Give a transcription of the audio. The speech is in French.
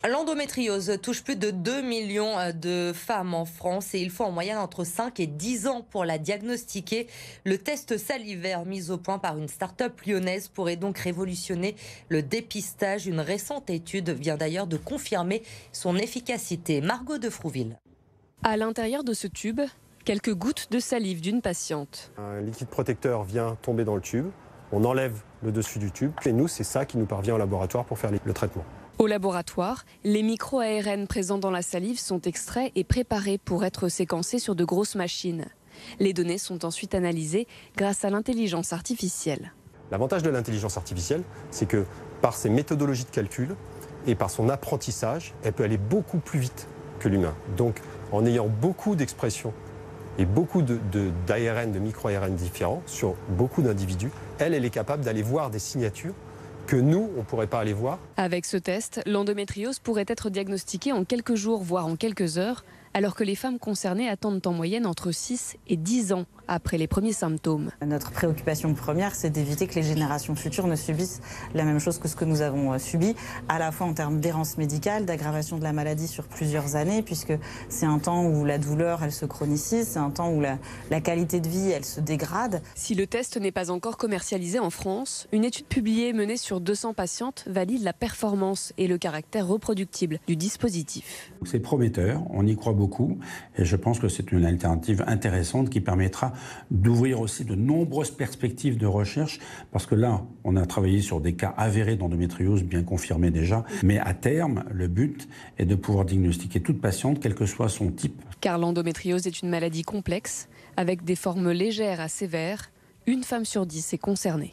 L'endométriose touche plus de 2 millions de femmes en France et il faut en moyenne entre 5 et 10 ans pour la diagnostiquer. Le test salivaire mis au point par une start-up lyonnaise pourrait donc révolutionner le dépistage. Une récente étude vient d'ailleurs de confirmer son efficacité. Margot de Frouville. À l'intérieur de ce tube, quelques gouttes de salive d'une patiente. Un liquide protecteur vient tomber dans le tube, on enlève le dessus du tube et nous, c'est ça qui nous parvient au laboratoire pour faire le traitement. Au laboratoire, les micro-ARN présents dans la salive sont extraits et préparés pour être séquencés sur de grosses machines. Les données sont ensuite analysées grâce à l'intelligence artificielle. L'avantage de l'intelligence artificielle, c'est que par ses méthodologies de calcul et par son apprentissage, elle peut aller beaucoup plus vite que l'humain. Donc en ayant beaucoup d'expressions et beaucoup d'ARN, de micro-ARN différents sur beaucoup d'individus, elle est capable d'aller voir des signatures que nous, on ne pourrait pas aller voir. Avec ce test, l'endométriose pourrait être diagnostiquée en quelques jours, voire en quelques heures, alors que les femmes concernées attendent en moyenne entre 6 et 10 ans après les premiers symptômes. Notre préoccupation première, c'est d'éviter que les générations futures ne subissent la même chose que ce que nous avons subi, à la fois en termes d'errance médicale, d'aggravation de la maladie sur plusieurs années, puisque c'est un temps où la douleur, elle se chronicise, c'est un temps où la qualité de vie, elle se dégrade. Si le test n'est pas encore commercialisé en France, une étude publiée menée sur 200 patientes valide la performance et le caractère reproductible du dispositif. C'est prometteur, on y croit beaucoup et je pense que c'est une alternative intéressante qui permettra d'ouvrir aussi de nombreuses perspectives de recherche parce que là, on a travaillé sur des cas avérés d'endométriose bien confirmés déjà, mais à terme, le but est de pouvoir diagnostiquer toute patiente, quel que soit son type. Car l'endométriose est une maladie complexe avec des formes légères à sévères. Une femme sur 10 est concernée.